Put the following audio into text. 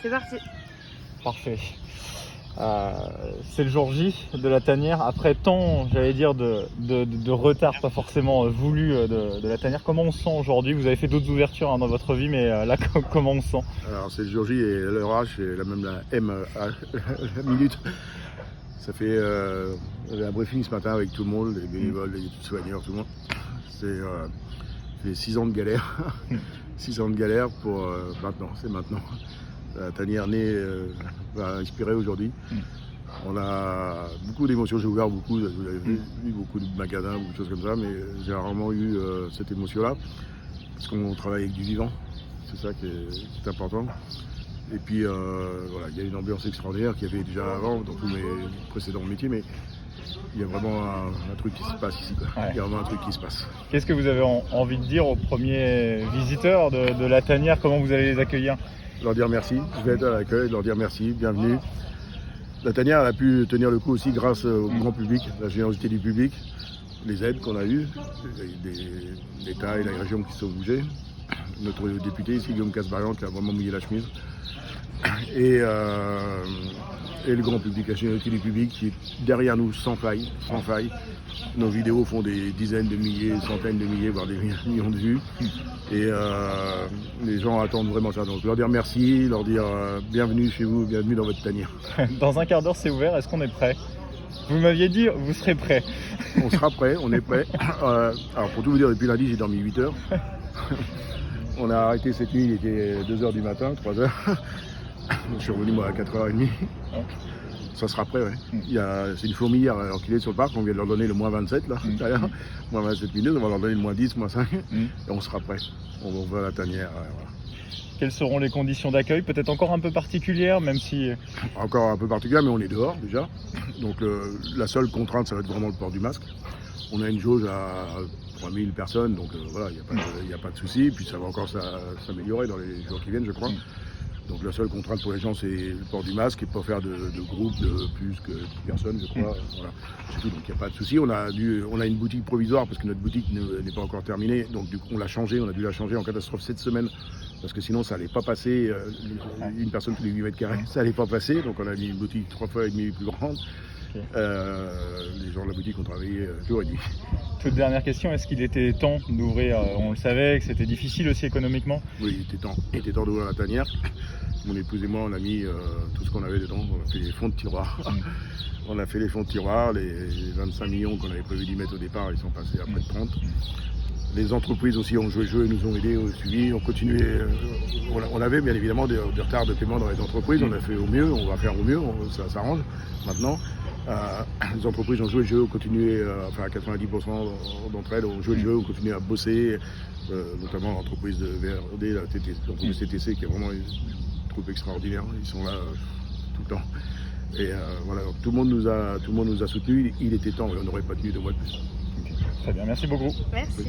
C'est parti. Parfait. C'est le jour J de la tanière. Après tant, j'allais dire, de retard pas forcément voulu de la tanière, comment on se sent aujourd'hui? Vous avez fait d'autres ouvertures dans votre vie, mais là, comment on se sent? Alors c'est le jour J et l'heure H, c'est la même la M la minute. Ça fait un briefing ce matin avec tout le monde, les bénévoles, les soigneurs, tout le monde. C'est 6 ans de galère. 6 ans de galère pour maintenant, c'est maintenant. La tanière née va inspirer aujourd'hui. On a beaucoup d'émotions, j'ai ouvert beaucoup, vous l'avez vu, beaucoup de magasins, beaucoup de choses comme ça, mais j'ai rarement eu cette émotion-là, parce qu'on travaille avec du vivant, c'est ça qui est important. Et puis voilà, il y a une ambiance extraordinaire qu'il y avait déjà avant dans tous mes précédents métiers, mais il y a vraiment un truc qui se passe ici, quoi. Ouais. Il y a vraiment un truc qui se passe. Qu'est-ce que vous avez envie de dire aux premiers visiteurs de la tanière? Comment vous allez les accueillir? Leur dire merci, je vais être à l'accueil, leur dire merci, bienvenue. La tanière elle a pu tenir le coup aussi grâce au grand public, la générosité du public, les aides qu'on a eues, l'État et la région qui se sont bougés. Notre député ici, Guillaume Casbarian, qui a vraiment mouillé la chemise. Et le grand public, la générosité du public qui est derrière nous sans faille, sans faille. Nos vidéos font des dizaines de milliers, centaines de milliers, voire des millions de vues. Et les gens attendent vraiment ça. Donc leur dire merci, leur dire bienvenue chez vous, bienvenue dans votre tanière. Dans un quart d'heure, c'est ouvert. Est-ce qu'on est prêt? Vous m'aviez dit, vous serez prêt. On sera prêt, on est prêt. Alors pour tout vous dire, depuis lundi, j'ai dormi 8 heures. On a arrêté cette nuit, il était 2h du matin, 3h. Je suis revenu moi à 4h30. Ça sera prêt, ouais. C'est une fourmilière alors qu'il est sur le parc, on vient de leur donner le moins 27 là, d'ailleurs. Moins 27 minutes, on va leur donner le moins 10, moins 5, et on sera prêt. On va ouvrir la tanière. Voilà. Quelles seront les conditions d'accueil? Peut-être encore un peu particulières, même si... Encore un peu particulière, mais on est dehors déjà. Donc la seule contrainte, ça va être vraiment le port du masque. On a une jauge à 3000 personnes, donc voilà, il n'y a pas de souci. Puis ça va encore s'améliorer dans les jours qui viennent, je crois. Donc la seule contrainte pour les gens, c'est le port du masque et pas faire de groupe de plus que 10 personnes, je crois. Voilà. C'est tout, donc il n'y a pas de souci. On a une boutique provisoire parce que notre boutique n'est pas encore terminée. Donc du coup, on l'a changée, on a dû la changer en catastrophe cette semaine parce que sinon ça n'allait pas passer. Une personne tous les 8 mètres carrés, ça n'allait pas passer. Donc on a mis une boutique 3 fois et demi plus grande. Okay. Les gens de la boutique ont travaillé jour et nuit. Toute dernière question, est-ce qu'il était temps d'ouvrir? On le savait que c'était difficile aussi économiquement. Oui, il était temps d'ouvrir la tanière. Mon épouse et moi, on a mis tout ce qu'on avait dedans. On a fait les fonds de tiroir. On a fait les fonds de tiroir. Les 25 millions qu'on avait prévu d'y mettre au départ, ils sont passés à près de 30. Les entreprises aussi ont joué le jeu et nous ont aidés au suivi. On continuait. On avait bien évidemment des retards de paiement dans les entreprises. On a fait au mieux. On va faire au mieux. Ça s'arrange maintenant. Les entreprises ont joué le jeu, ont continué, enfin à 90% d'entre elles ont joué le jeu, ont continué à bosser, notamment l'entreprise de VRD, l'entreprise TTC qui est vraiment une troupe extraordinaire, ils sont là tout le temps. Et voilà, donc, tout le monde nous a soutenus, il était temps, on n'aurait pas tenu 2 mois de plus. Très bien, merci beaucoup. Merci.